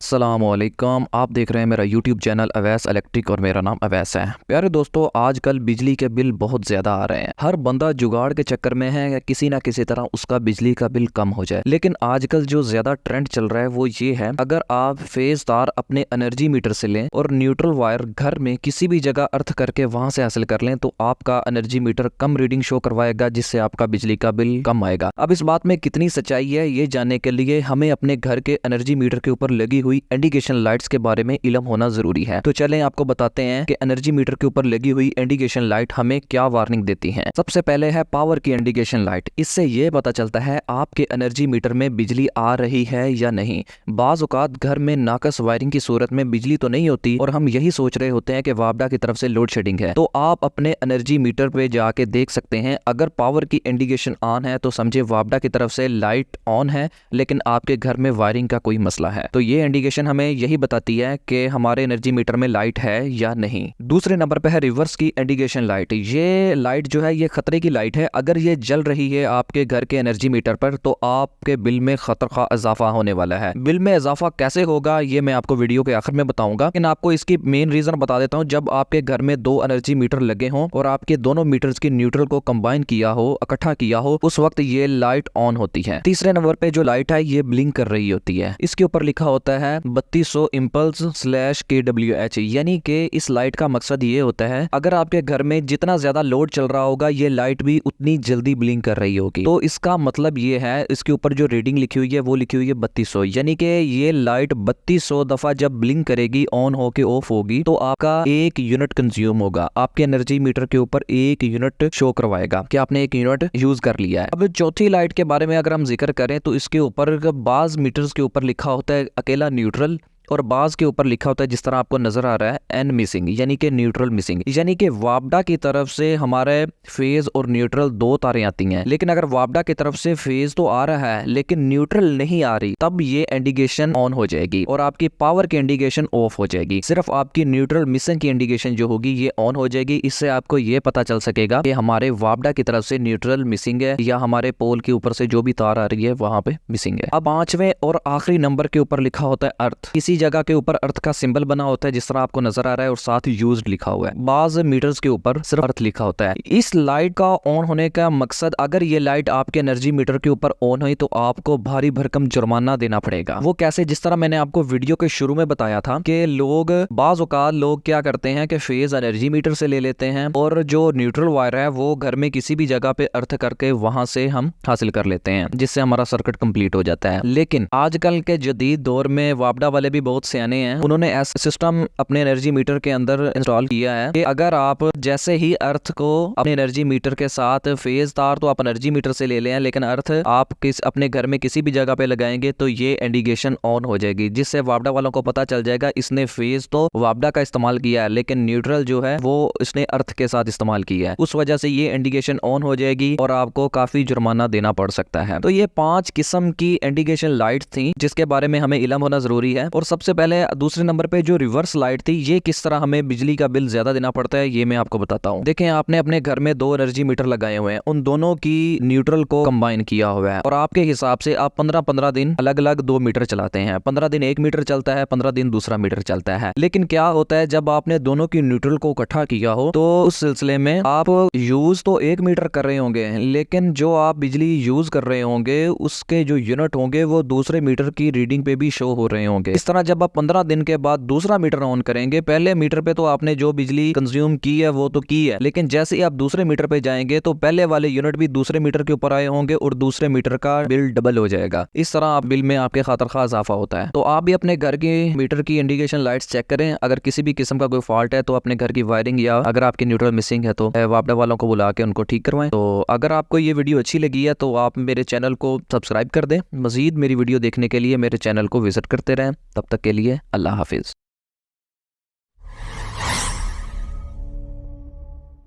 अस्सलामुअलैकुम, आप देख रहे हैं मेरा यूट्यूब चैनल अवैस इलेक्ट्रिक और मेरा नाम अवैस है। प्यारे दोस्तों, आजकल बिजली के बिल बहुत ज़्यादा आ रहे हैं। हर बंदा जुगाड़ के चक्कर में है कि किसी ना किसी तरह उसका बिजली का बिल कम हो जाए। लेकिन आजकल जो ज़्यादा ट्रेंड चल रहा है वो ये है, अगर आप फेज तार अपने एनर्जी मीटर से लें और न्यूट्रल वायर घर में किसी भी जगह अर्थ करके वहां से हासिल कर लें तो आपका एनर्जी मीटर कम रीडिंग शो करवाएगा, जिससे आपका बिजली का बिल कम आएगा। अब इस बात में कितनी सच्चाई है ये जानने के लिए हमें अपने घर के एनर्जी मीटर के ऊपर लगी हुई इंडिकेशन लाइट्स के बारे में इल्म होना जरूरी है। तो चलें आपको बताते हैं कि एनर्जी मीटर के ऊपर लगी हुई इंडिकेशन लाइट हमें क्या वार्निंग देती है। सबसे पहले है पावर की इंडिकेशन लाइट। इससे ये पता चलता है आपके एनर्जी मीटर में बिजली आ रही है या नहीं। बाज औकात घर में नाकस वायरिंग की सूरत में बिजली तो नहीं होती और हम यही सोच रहे होते हैं कि वापडा की तरफ से लोड शेडिंग है। तो आप अपने एनर्जी मीटर पे जाके देख सकते हैं, अगर पावर की इंडिकेशन ऑन है तो समझे वापडा की तरफ से लाइट ऑन है, लेकिन आपके घर में वायरिंग का कोई मसला है। तो ये इंडिकेशन हमें यही बताती है कि हमारे एनर्जी मीटर में लाइट है या नहीं। दूसरे नंबर पे है रिवर्स की इंडिकेशन लाइट। ये लाइट जो है ये खतरे की लाइट है। अगर ये जल रही है आपके घर के एनर्जी मीटर पर तो आपके बिल में खतर का इजाफा होने वाला है। बिल में इजाफा कैसे होगा ये मैं आपको वीडियो के आखिर में बताऊंगा, लेकिन आपको इसकी मेन रीजन बता देता हूं। जब आपके घर में दो एनर्जी मीटर लगे हों और आपके दोनों मीटर्स की न्यूट्रल को कंबाइन किया हो, इकट्ठा किया हो, उस वक्त ये लाइट ऑन होती है। तीसरे नंबर पे जो लाइट है ये ब्लिंक कर रही होती है। इसके ऊपर लिखा होता है 3200 इम्पल्स /kWh, यानी कि इस लाइट का मकसद ये होता है अगर आपके घर में जितना ज्यादा लोड चल रहा होगा ये लाइट भी उतनी जल्दी ब्लिंक कर रही होगी। तो इसका मतलब ये है, इसके ऊपर जो रीडिंग लिखी हुई है वो लिखी हुई है 3200, यानी कि ये लाइट 3200 दफा जब ब्लिंक करेगी, ऑन होके ऑफ होगी, तो आपका 1 यूनिट कंज्यूम होगा। आपके एनर्जी मीटर के ऊपर 1 यूनिट शो करवाएगा कि आपने 1 यूनिट यूज कर लिया है। अब चौथी लाइट के बारे में अगर हम जिक्र करें तो इसके ऊपर बाज मीटर्स के ऊपर लिखा होता है अकेला न्यूट्रल और बाज के ऊपर लिखा होता है जिस तरह आपको नजर आ रहा है एन मिसिंग, यानी कि न्यूट्रल मिसिंग। यानी कि वापडा की तरफ से हमारे फेज और न्यूट्रल दो तारें आती हैं, लेकिन अगर वापडा की तरफ से फेज तो आ रहा है लेकिन न्यूट्रल नहीं आ रही, तब ये इंडिकेशन ऑन हो जाएगी और आपकी पावर की इंडिकेशन ऑफ हो जाएगी। सिर्फ आपकी न्यूट्रल मिसिंग की इंडिकेशन जो होगी ये ऑन हो जाएगी। इससे आपको ये पता चल सकेगा कि हमारे वापडा की तरफ से न्यूट्रल मिसिंग है या हमारे पोल के ऊपर से जो भी तार आ रही है वहां पे मिसिंग है। अब पांचवें और आखिरी नंबर के ऊपर लिखा होता है अर्थ। किसी जगह के ऊपर अर्थ का सिंबल बना होता है जिस तरह आपको नजर आ रहा है और साथ यूज्ड लिखा हुआ है। बाज मीटर्स के ऊपर सिर्फ अर्थ लिखा होता है। इस लाइट का ऑन होने का मकसद, अगर ये लाइट आपके एनर्जी मीटर के ऊपर ऑन हुई तो आपको भारी भरकम जुर्माना देना पड़ेगा। वो कैसे? जिस तरह मैंने आपको वीडियो के शुरू में बताया था कि लोग बाज औकात लोग क्या करते हैं कि फेज एनर्जी मीटर से ले लेते हैं और जो न्यूट्रल वायर है वो घर में किसी भी जगह पे अर्थ करके वहां से हम हासिल कर लेते हैं, जिससे हमारा सर्किट कंप्लीट हो जाता है। लेकिन आजकल के जदीद दौर में वापडा वाले भी बहुत सियाने हैं, उन्होंने ऐसा सिस्टम अपने एनर्जी मीटर के अंदर इंस्टॉल किया है कि अगर आप जैसे ही अर्थ को अपने एनर्जी मीटर के साथ, फेज तार तो आप एनर्जी मीटर से ले लें लेकिन अर्थ आप अपने घर में किसी भी जगह पे लगाएंगे तो ये इंडिकेशन ऑन हो जाएगी, जिससे वापडा वालों को पता चल जाएगा इसने फेज तो वापडा का इस्तेमाल किया है लेकिन न्यूट्रल जो है वो इसने अर्थ के साथ इस्तेमाल किया है। उस वजह से ये इंडिकेशन ऑन हो जाएगी और आपको काफी जुर्माना देना पड़ सकता है। तो ये 5 किस्म की इंडिकेशन लाइट थी जिसके बारे में हमें इल्म होना जरूरी है। और सबसे पहले दूसरे नंबर पे जो रिवर्स लाइट थी, ये किस तरह हमें बिजली का बिल ज्यादा देना पड़ता है ये मैं आपको बताता हूँ। देखें, आपने अपने घर में 2 एनर्जी मीटर लगाए हुए हैं, उन दोनों की न्यूट्रल को कंबाइन किया हुआ है और आपके हिसाब से आप 15-15 दिन अलग अलग 2 मीटर चलाते हैं। 15 दिन 1 मीटर चलता है, 15 दिन दूसरा मीटर चलता है। लेकिन क्या होता है, जब आपने दोनों की न्यूट्रल को इकट्ठा किया हो तो उस सिलसिले में आप यूज तो 1 मीटर कर रहे होंगे, लेकिन जो आप बिजली यूज कर रहे होंगे उसके जो यूनिट होंगे वो दूसरे मीटर की रीडिंग पे भी शो हो रहे होंगे। इस तरह जब आप 15 दिन के बाद दूसरा मीटर ऑन करेंगे, पहले मीटर पे तो आपने जो बिजली कंज्यूम की है वो तो की है, लेकिन जैसे ही आप दूसरे मीटर पे जाएंगे तो पहले वाले यूनिट भी दूसरे मीटर के ऊपर आए होंगे और दूसरे मीटर का बिल डबल हो जाएगा। इस तरह आप बिल में आपके खातर खा इजाफा होता है। तो आप भी अपने घर की मीटर की इंडिकेशन लाइट्स चेक करें। अगर किसी भी किस्म का कोई फॉल्ट है तो अपने घर की वायरिंग या अगर आपकी न्यूट्रल मिसिंग है तो वापडा वालों को बुला के उनको ठीक करवाएं। तो अगर आपको ये वीडियो अच्छी लगी है तो आप मेरे चैनल को सब्सक्राइब कर दें। मजीद मेरी वीडियो देखने के लिए मेरे चैनल को विजिट करते रहें। तब तक के लिए अल्लाह हाफिज।